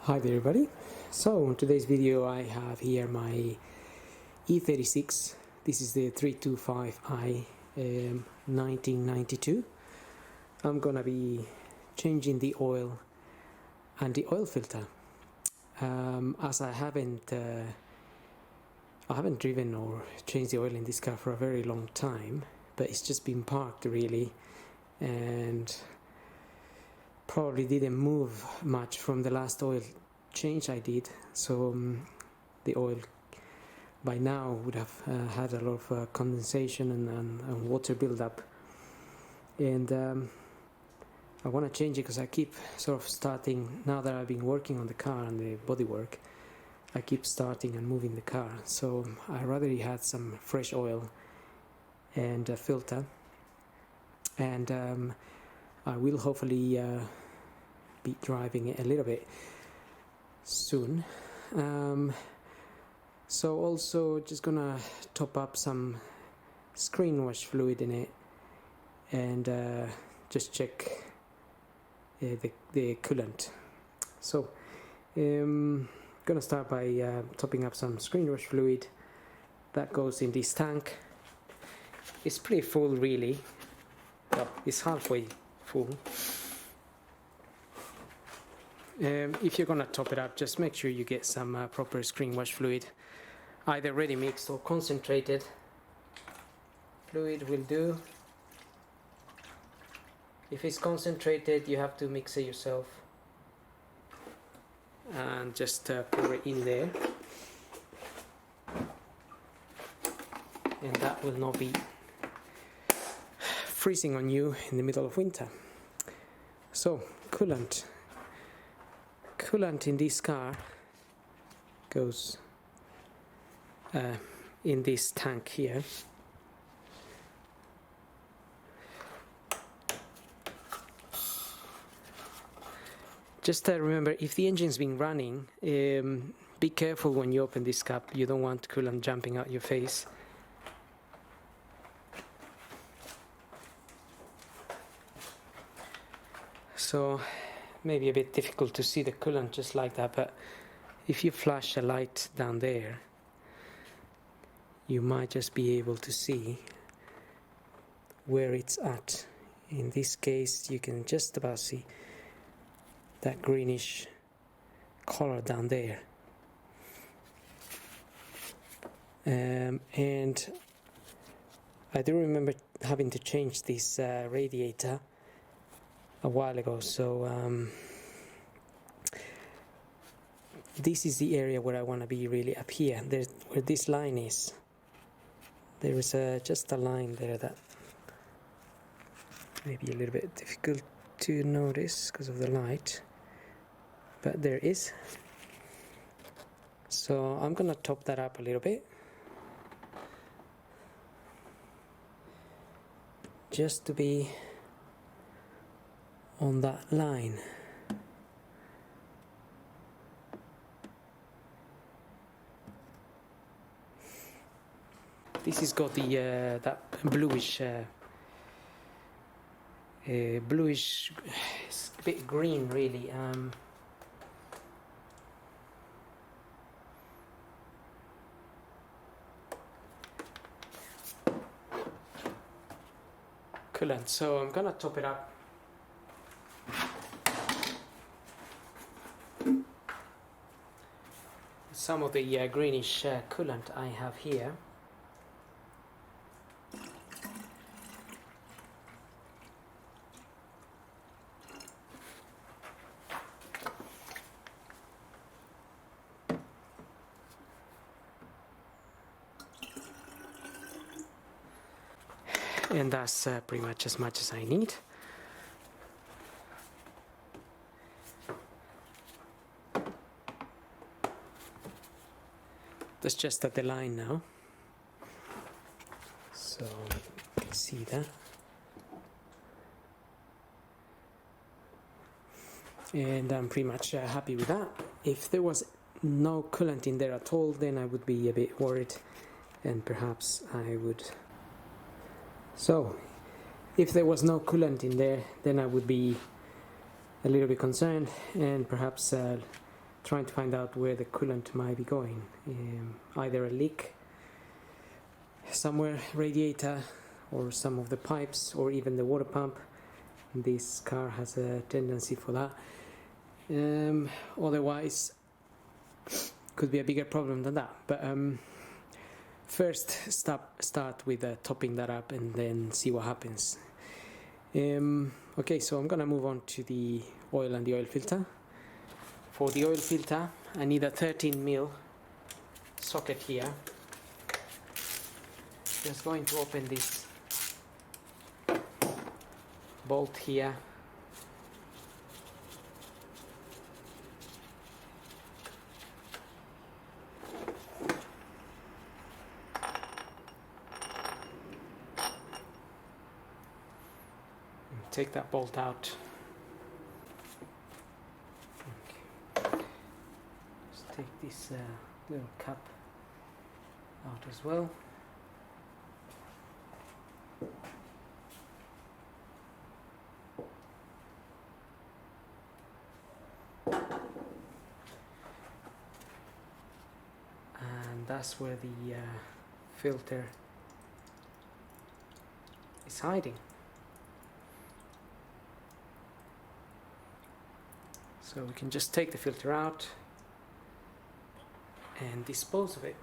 Hi there everybody. So in today's video I have here my E36. This is the 325i 1992. I'm gonna be changing the oil and the oil filter. As I haven't driven or changed the oil in this car for a very long time, but it's just been parked really, and probably didn't move much from the last oil change I did, so the oil by now would have had a lot of condensation and water buildup, and I want to change it because I keep sort of starting, now that I've been working on the car and the bodywork, I keep starting and moving the car, so I rather had some fresh oil and a filter, and I will hopefully be driving it a little bit soon. So also just gonna top up some screen wash fluid in it, and just check the coolant. So gonna start by topping up some screen wash fluid that goes in this tank. It's pretty full really, well, it's halfway full. If you're gonna top it up, just make sure you get some proper screen wash fluid, either ready mixed or concentrated fluid will do. If it's concentrated, you have to mix it yourself and just pour it in there, and that will not be freezing on you in the middle of winter. So coolant in this car goes in this tank here. Just remember, if the engine's been running, be careful when you open this cap. You don't want coolant jumping out your face. So maybe a bit difficult to see the coolant just like that, but if you flash a light down there, you might just be able to see where it's at. In this case, you can just about see that greenish color down there. And I do remember having to change this radiator a while ago, so this is the area where I want to be really up here. There's where this line is. There is just a line there that may be a little bit difficult to notice because of the light, but there is. So I'm gonna top that up a little bit, just to be on that line. This has got the that bluish, it's a bit green really. Coolant. So I'm gonna top it up. Some of the greenish coolant I have here. And that's pretty much as I need. That's just at the line now, so you can see that. And I'm pretty much happy with that. If there was no coolant in there at all, then I would be a bit worried, and perhaps I would. So if there was no coolant in there, then I would be a little bit concerned, and perhaps trying to find out where the coolant might be going. Either a leak somewhere, radiator, or some of the pipes, or even the water pump. This car has a tendency for that. Otherwise, could be a bigger problem than that. But first, start with topping that up and then see what happens. Okay, so I'm gonna move on to the oil and the oil filter. For the oil filter, I need a 13mm socket here. Just going to open this bolt here. Take that bolt out. Okay. Just take this little cap out as well. And that's where the filter is hiding. So we can just take the filter out and dispose of it.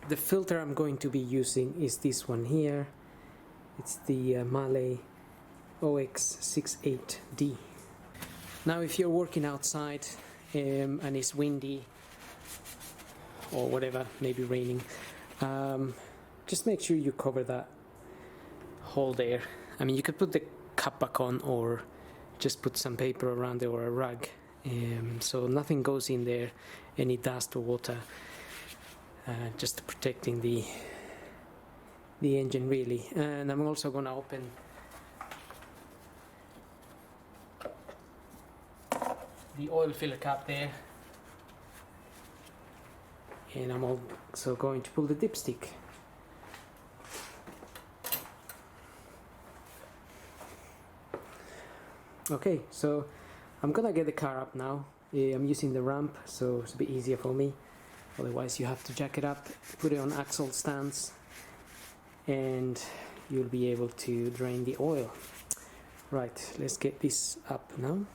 The filter I'm going to be using is this one here. It's the Mahle OX68D. Now if you're working outside and it's windy or whatever, maybe raining, just make sure you cover that hole there. I mean, you could put the cap back on or just put some paper around it or a rug, so nothing goes in there, any dust or water, just protecting the engine really. And I'm also going to open the oil filler cap there, and I'm also going to pull the dipstick. Okay, so I'm gonna get the car up now. I'm using the ramp, so it's a bit easier for me. Otherwise you have to jack it up, put it on axle stance, and you'll be able to drain the oil. Right, let's get this up now.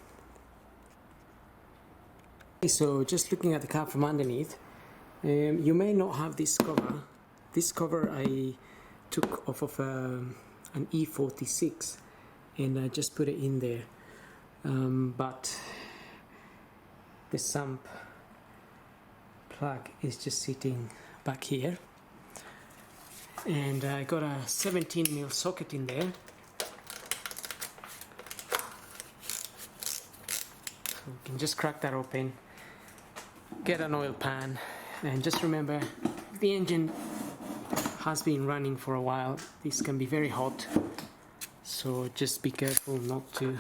So just looking at the car from underneath, you may not have this cover. This cover I took off of an E36 and I just put it in there, but the sump plug is just sitting back here, and I got a 17mm socket in there. So we can just crack that open, get an oil pan, and just remember, if the engine has been running for a while, this can be very hot, so just be careful not to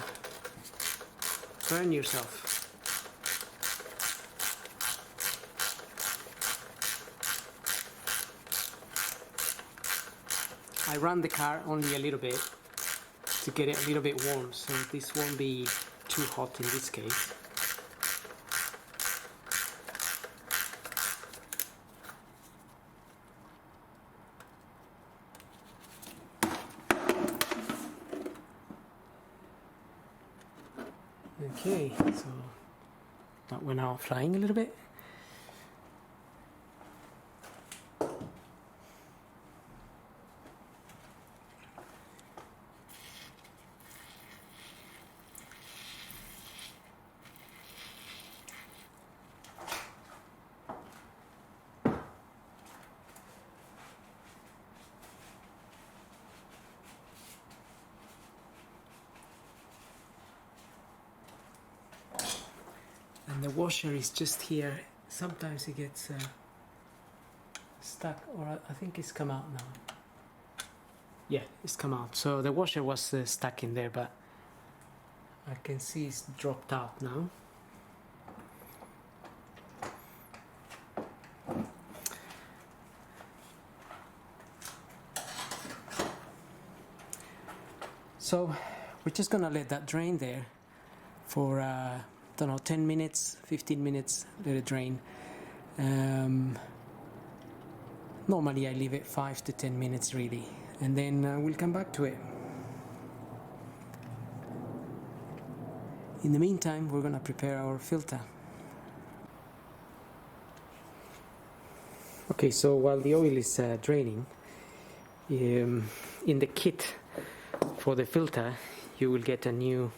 burn yourself. I run the car only a little bit to get it a little bit warm, so this won't be too hot in this case. Okay, so that went out flying a little bit. And the washer is just here. Sometimes it gets stuck, or I think it's come out now. Yeah, it's come out. So the washer was stuck in there, but I can see it's dropped out now. So we're just gonna let that drain there for don't know, 10 minutes, 15 minutes, let it drain. Normally I leave it 5 to 10 minutes really, and then we'll come back to it. In the meantime, we're gonna prepare our filter. Okay, so while the oil is draining, in the kit for the filter you will get a new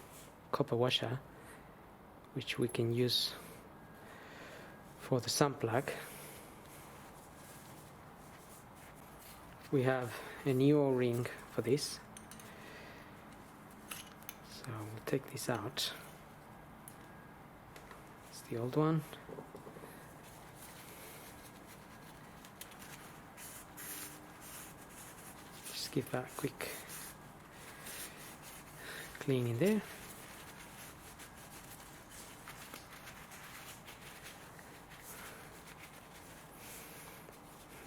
copper washer, which we can use for the sun plug. We have a new O-ring for this, so we'll take this out. It's the old one. Just give that a quick clean in there.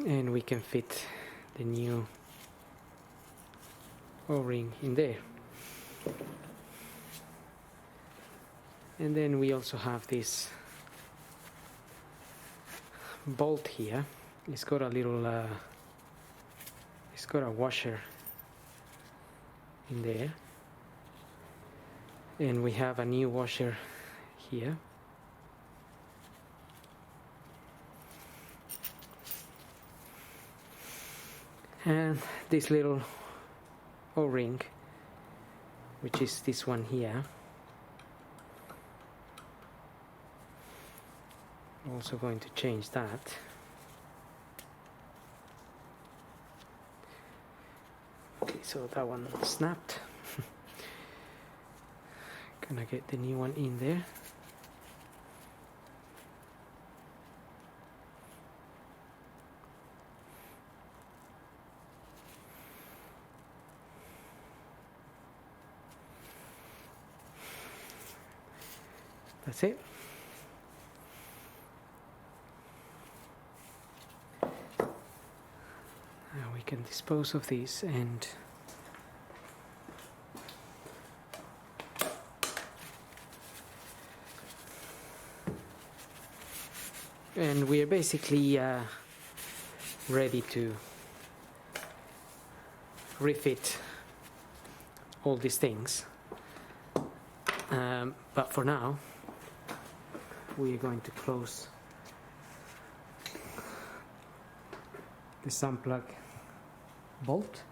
And we can fit the new O-ring in there. And then we also have this bolt here. It's got a little it's got a washer in there, and we have a new washer here. And this little O-ring, which is this one here, also going to change that. Okay, so that one snapped. Gonna get the new one in there. That's it. Now we can dispose of these and we are basically ready to refit all these things. But for now, we are going to close the sun plug bolt.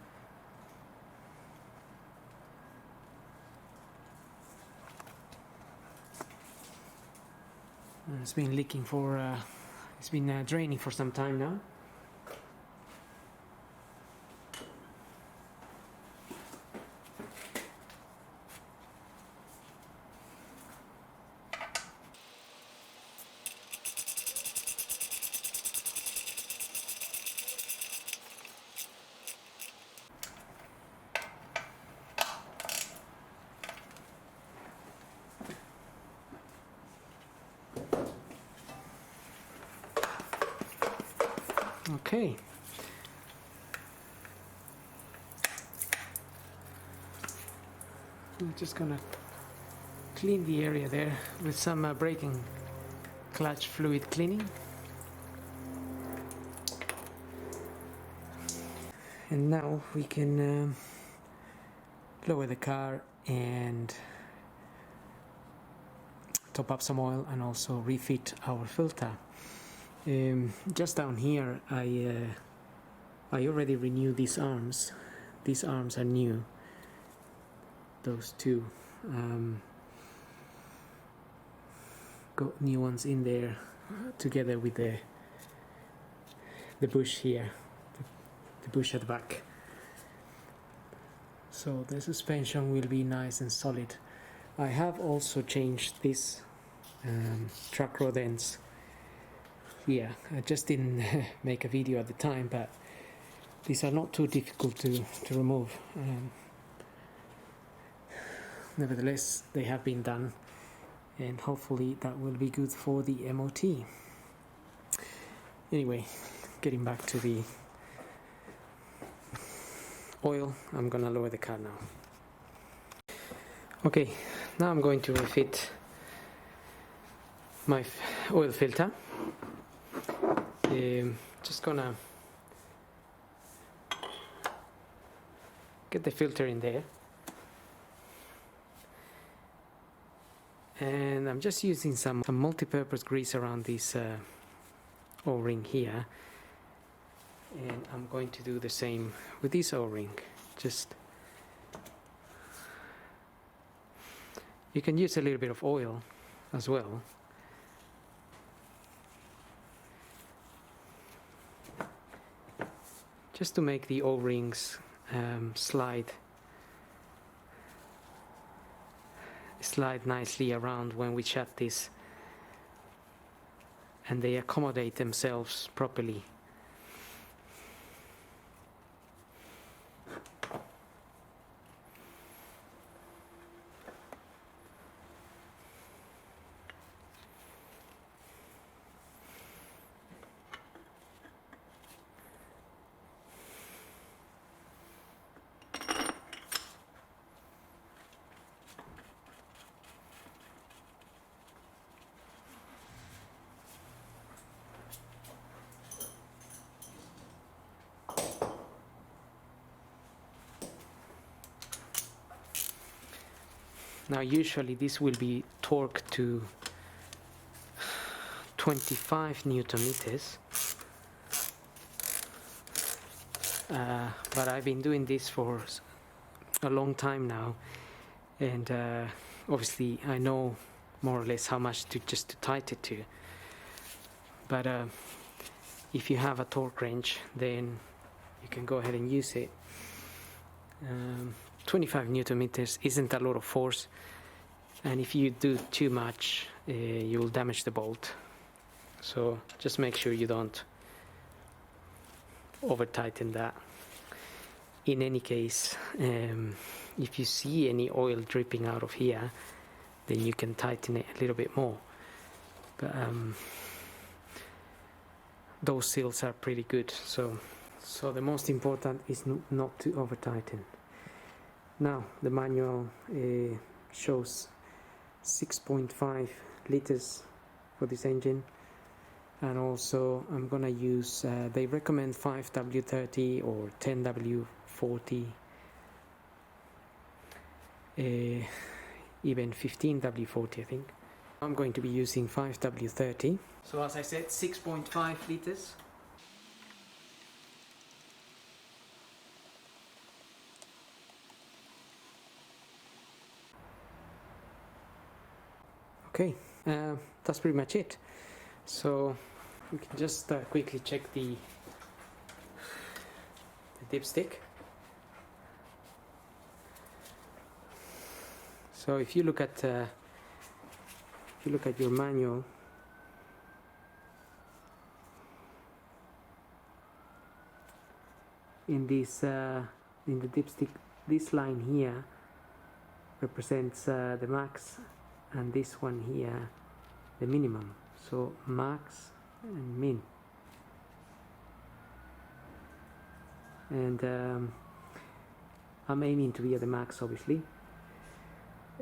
It's been leaking for, it's been draining for some time now. Okay. I'm just gonna clean the area there with some braking clutch fluid cleaning. And now we can lower the car and top up some oil and also refit our filter. Just down here I already renewed these arms. These arms are new, those two. Got new ones in there together with the bush here, the bush at the back. So the suspension will be nice and solid. I have also changed this truck rod ends. Yeah, I just didn't make a video at the time, but these are not too difficult to remove. nevertheless they have been done, and hopefully that will be good for the MOT. Anyway, getting back to the oil, I'm gonna lower the car now. Okay, now I'm going to refit my oil filter. Just gonna get the filter in there, and I'm just using some multi-purpose grease around this O-ring here, and I'm going to do the same with this O-ring. Just you can use a little bit of oil as well. Just to make the O-rings slide nicely around when we shut this, and they accommodate themselves properly. Now usually this will be torqued to 25 Newton meters, but I've been doing this for a long time now, and obviously I know more or less how much to tighten it to, but if you have a torque wrench, then you can go ahead and use it. 25 Newton meters isn't a lot of force, and if you do too much, you'll damage the bolt. So just make sure you don't over tighten that. In any case, if you see any oil dripping out of here, then you can tighten it a little bit more. But those seals are pretty good. So the most important is not to over tighten. Now the manual shows 6.5 liters for this engine, and also I'm gonna use they recommend 5W30 or 10W40, even 15W40 I think. I'm going to be using 5W30. So as I said, 6.5 liters. Okay, that's pretty much it. So we can just quickly check the dipstick. So if you look at your manual, in this in the dipstick, this line here represents the max, and this one here the minimum. So max and min, and I'm aiming to be at the max obviously,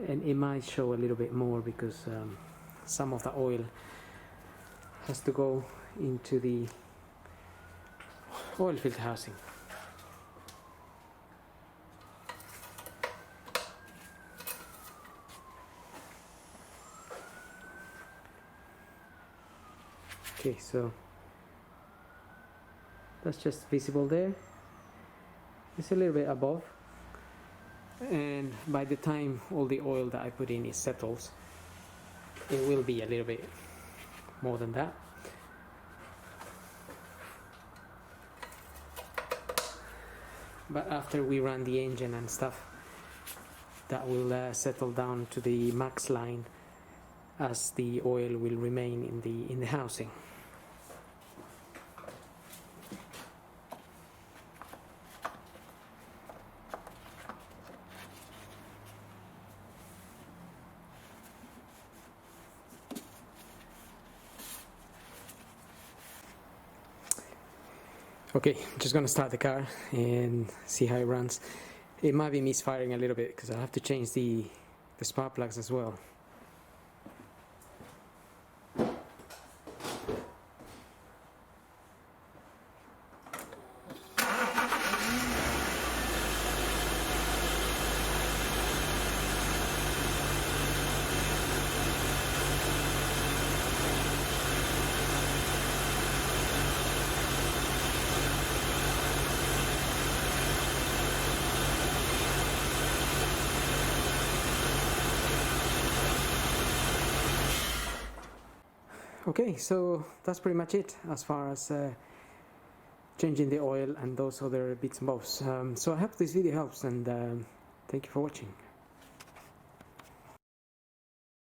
and it might show a little bit more because some of the oil has to go into the oil filter housing. Okay, so that's just visible there. It's a little bit above, and by the time all the oil that I put in is settles, it will be a little bit more than that. But after we run the engine and stuff, that will settle down to the max line, as the oil will remain in the housing. Okay, I'm just gonna start the car and see how it runs. It might be misfiring a little bit because I have to change the spark plugs as well. Okay, so that's pretty much it as far as changing the oil and those other bits and bobs. So I hope this video helps, and thank you for watching.